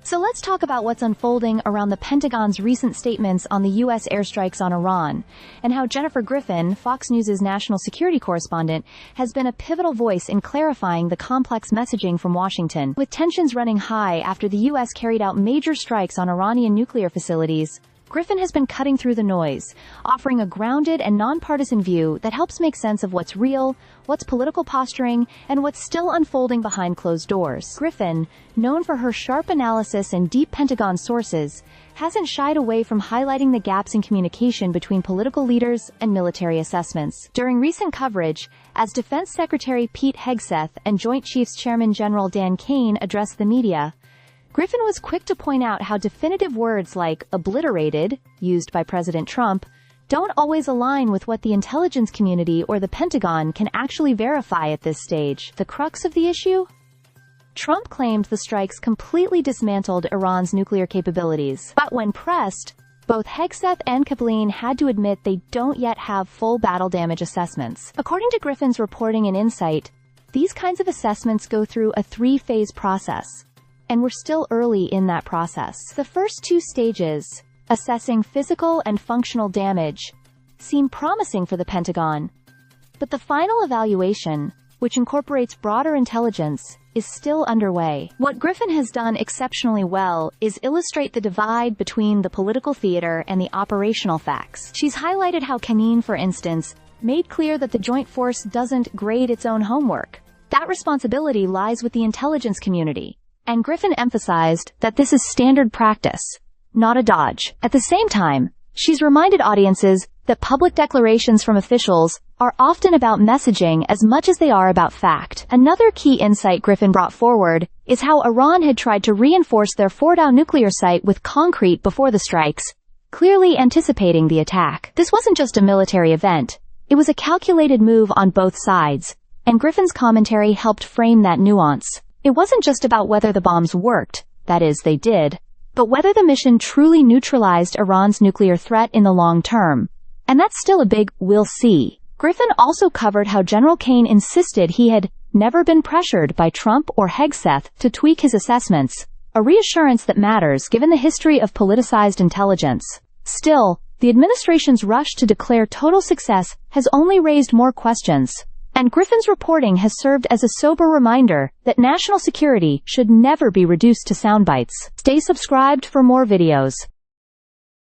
So let's talk about what's unfolding around the Pentagon's recent statements on the U.S. airstrikes on Iran, and how Jennifer Griffin, Fox News' national security correspondent, has been a pivotal voice in clarifying the complex messaging from Washington. With tensions running high after the U.S. carried out major strikes on Iranian nuclear facilities, Griffin has been cutting through the noise, offering a grounded and nonpartisan view that helps make sense of what's real, what's political posturing, and what's still unfolding behind closed doors. Griffin, known for her sharp analysis and deep Pentagon sources, hasn't shied away from highlighting the gaps in communication between political leaders and military assessments. During recent coverage, as Defense Secretary Pete Hegseth and Joint Chiefs Chairman General Dan Kane addressed the media, Griffin was quick to point out how definitive words like obliterated, used by President Trump, don't always align with what the intelligence community or the Pentagon can actually verify at this stage. The crux of the issue? Trump claimed the strikes completely dismantled Iran's nuclear capabilities. But when pressed, both Hegseth and Collin had to admit they don't yet have full battle damage assessments. According to Griffin's reporting and insight, these kinds of assessments go through a three-phase process, and we're still early in that process. The first two stages, assessing physical and functional damage, seem promising for the Pentagon. But the final evaluation, which incorporates broader intelligence, is still underway. What Griffin has done exceptionally well is illustrate the divide between the political theater and the operational facts. She's highlighted how Collin, for instance, made clear that the joint force doesn't grade its own homework. That responsibility lies with the intelligence community. And Griffin emphasized that this is standard practice, not a dodge. At the same time, she's reminded audiences that public declarations from officials are often about messaging as much as they are about fact. Another key insight Griffin brought forward is how Iran had tried to reinforce their Fordow nuclear site with concrete before the strikes, clearly anticipating the attack. This wasn't just a military event, it was a calculated move on both sides, and Griffin's commentary helped frame that nuance. It wasn't just about whether the bombs worked, that is, they did, but whether the mission truly neutralized Iran's nuclear threat in the long term. And that's still a big "we'll see." Griffin also covered how General Kane insisted he had never been pressured by Trump or Hegseth to tweak his assessments, a reassurance that matters given the history of politicized intelligence. Still, the administration's rush to declare total success has only raised more questions. And Griffin's reporting has served as a sober reminder that national security should never be reduced to soundbites. Stay subscribed for more videos.